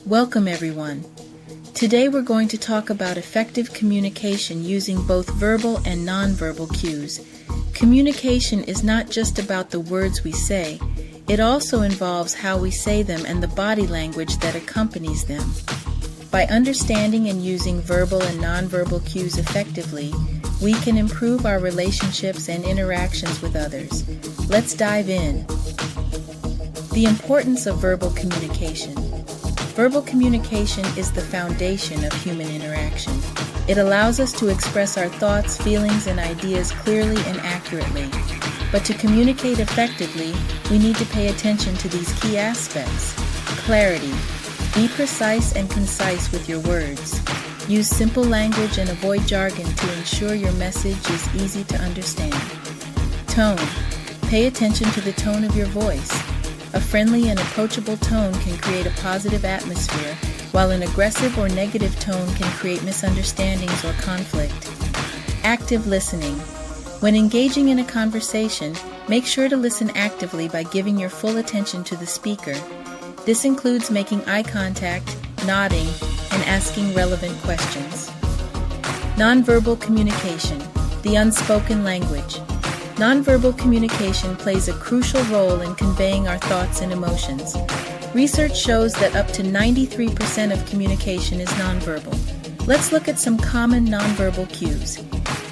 Welcome everyone. Today we're going to talk about effective communication using both verbal and nonverbal cues. Communication is not just about the words we say, it also involves how we say them and the body language that accompanies them. By understanding and using verbal and nonverbal cues effectively, we can improve our relationships and interactions with others. Let's dive in. The importance of verbal communication. Verbal communication is the foundation of human interaction. It allows us to express our thoughts, feelings, and ideas clearly and accurately. But to communicate effectively, we need to pay attention to these key aspects. Clarity. Be precise and concise with your words. Use simple language and avoid jargon to ensure your message is easy to understand. Tone. Pay attention to the tone of your voice. A friendly and approachable tone can create a positive atmosphere, while an aggressive or negative tone can create misunderstandings or conflict. Active listening. When engaging in a conversation, make sure to listen actively by giving your full attention to the speaker. This includes making eye contact, nodding, and asking relevant questions. Nonverbal communication, the unspoken language. Nonverbal communication plays a crucial role in conveying our thoughts and emotions. Research shows that up to 93% of communication is nonverbal. Let's look at some common nonverbal cues.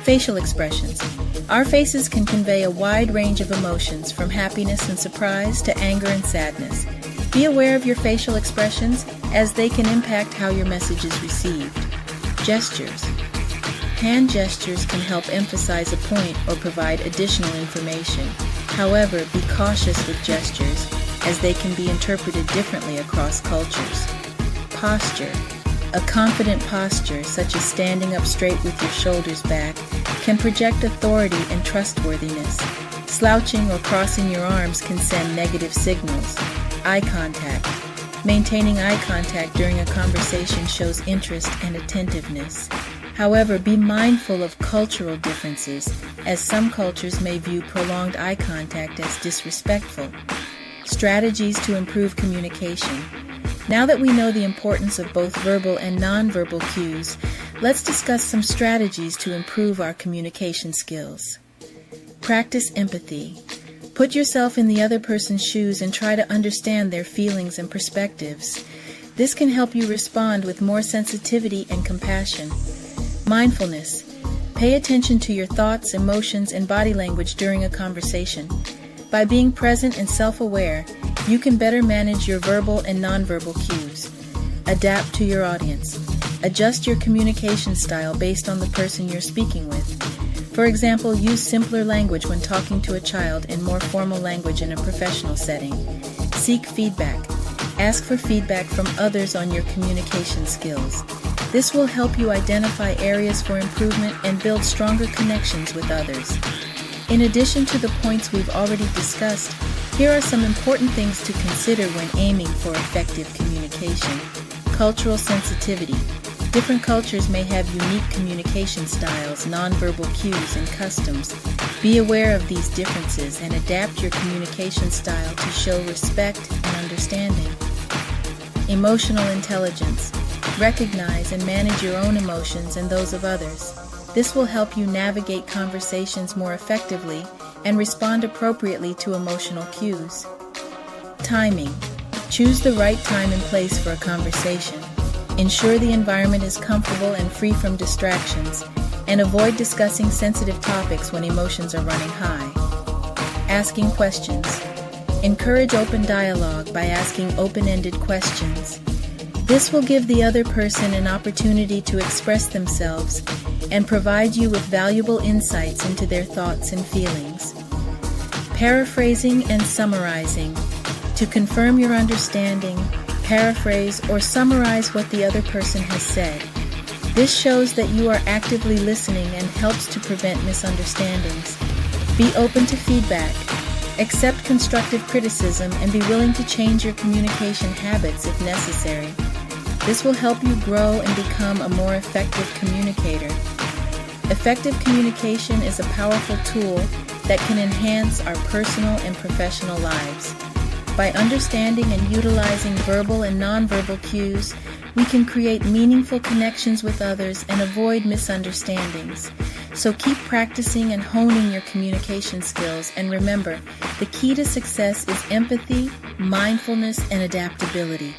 Facial expressions. Our faces can convey a wide range of emotions, from happiness and surprise to anger and sadness. Be aware of your facial expressions, as they can impact how your message is received. Gestures. Hand gestures can help emphasize a point or provide additional information. However, be cautious with gestures, as they can be interpreted differently across cultures. Posture. A confident posture, such as standing up straight with your shoulders back, can project authority and trustworthiness. Slouching or crossing your arms can send negative signals. Eye contact. Maintaining eye contact during a conversation shows interest and attentiveness. However, be mindful of cultural differences, as some cultures may view prolonged eye contact as disrespectful. Strategies to improve communication. Now that we know the importance of both verbal and nonverbal cues, let's discuss some strategies to improve our communication skills. Practice empathy. Put yourself in the other person's shoes and try to understand their feelings and perspectives. This can help you respond with more sensitivity and compassion. Mindfulness. Pay attention to your thoughts, emotions, and body language during a conversation. By being present and self-aware, you can better manage your verbal and nonverbal cues. Adapt to your audience. Adjust your communication style based on the person you're speaking with. For example, use simpler language when talking to a child and more formal language in a professional setting. Seek feedback. Ask for feedback from others on your communication skills. This will help you identify areas for improvement and build stronger connections with others. In addition to the points we've already discussed, here are some important things to consider when aiming for effective communication. Cultural sensitivity. Different cultures may have unique communication styles, nonverbal cues, and customs. Be aware of these differences and adapt your communication style to show respect and understanding. Emotional intelligence. Recognize and manage your own emotions and those of others. This will help you navigate conversations more effectively and respond appropriately to emotional cues. Timing. Choose the right time and place for a conversation. Ensure the environment is comfortable and free from distractions, and avoid discussing sensitive topics when emotions are running high. Asking questions. Encourage open dialogue by asking open-ended questions. This will give the other person an opportunity to express themselves and provide you with valuable insights into their thoughts and feelings. Paraphrasing and summarizing. To confirm your understanding, paraphrase or summarize what the other person has said. This shows that you are actively listening and helps to prevent misunderstandings. Be open to feedback. Accept constructive criticism and be willing to change your communication habits if necessary. This will help you grow and become a more effective communicator. Effective communication is a powerful tool that can enhance our personal and professional lives. By understanding and utilizing verbal and nonverbal cues, we can create meaningful connections with others and avoid misunderstandings. So keep practicing and honing your communication skills, and remember, the key to success is empathy, mindfulness, and adaptability.